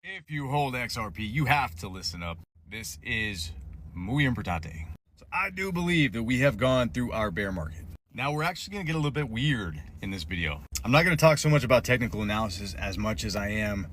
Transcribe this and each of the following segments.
If you hold XRP, you have to listen up. This is muy importante. So I do believe that we have gone through our bear market. Now we're actually going to get a little bit weird in this video. I'm not going to talk so much about technical analysis as much as I am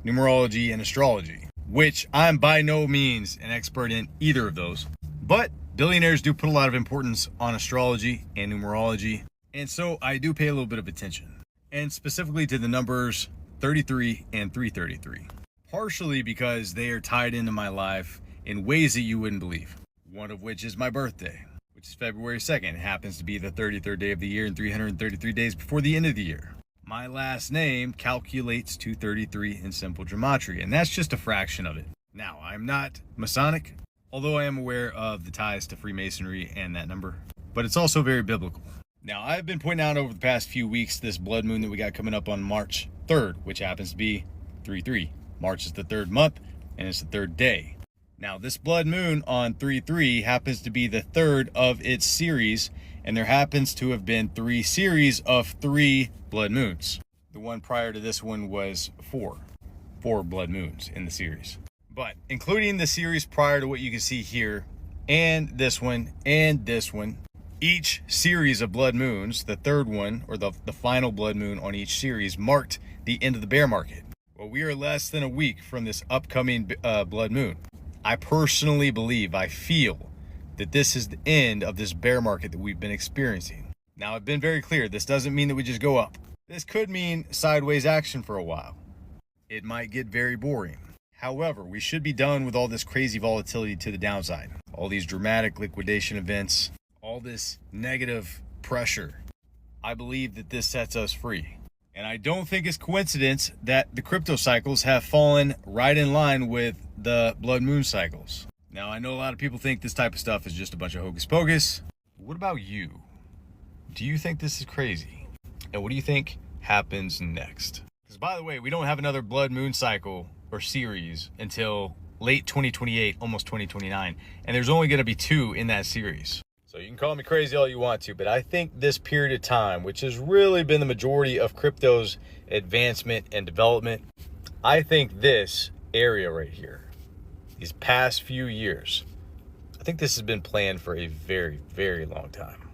numerology and astrology, which I'm by no means an expert in either of those. But billionaires do put a lot of importance on astrology and numerology. And so I do pay a little bit of attention, and specifically to the numbers 33 and 333. Partially because they are tied into my life in ways that you wouldn't believe. One of which is my birthday, which is February 2nd. It happens to be the 33rd day of the year and 333 days before the end of the year. My last name calculates to 33 in simple gematria, and that's just a fraction of it. Now, I'm not Masonic, although I am aware of the ties to Freemasonry and that number, but it's also very biblical. Now, I've been pointing out over the past few weeks this blood moon that we got coming up on March 3rd, which happens to be 3-3. March is the third month, and it's the third day. Now, this blood moon on 3-3 happens to be the third of its series, and there happens to have been 3 series of 3 blood moons. The one prior to this one was 4 blood moons in the series. But including the series prior to what you can see here, and this one, each series of blood moons, the third one, or the final blood moon on each series, marked the end of the bear market. Well, we are less than a week from this upcoming blood moon. I personally believe, I feel that this is the end of this bear market that we've been experiencing. Now, I've been very clear, this doesn't mean that we just go up. This could mean sideways action for a while. It might get very boring. However, we should be done with all this crazy volatility to the downside. All these dramatic liquidation events, all this negative pressure. I believe that this sets us free. And I don't think it's coincidence that the crypto cycles have fallen right in line with the blood moon cycles. Now, I know a lot of people think this type of stuff is just a bunch of hocus pocus. But what about you? Do you think this is crazy? And what do you think happens next? Because by the way, we don't have another blood moon cycle or series until late 2028, almost 2029. And there's only going to be 2 in that series. So you can call me crazy all you want to, but I think this period of time, which has really been the majority of crypto's advancement and development, I think this area right here, these past few years, I think this has been planned for a very, very long time.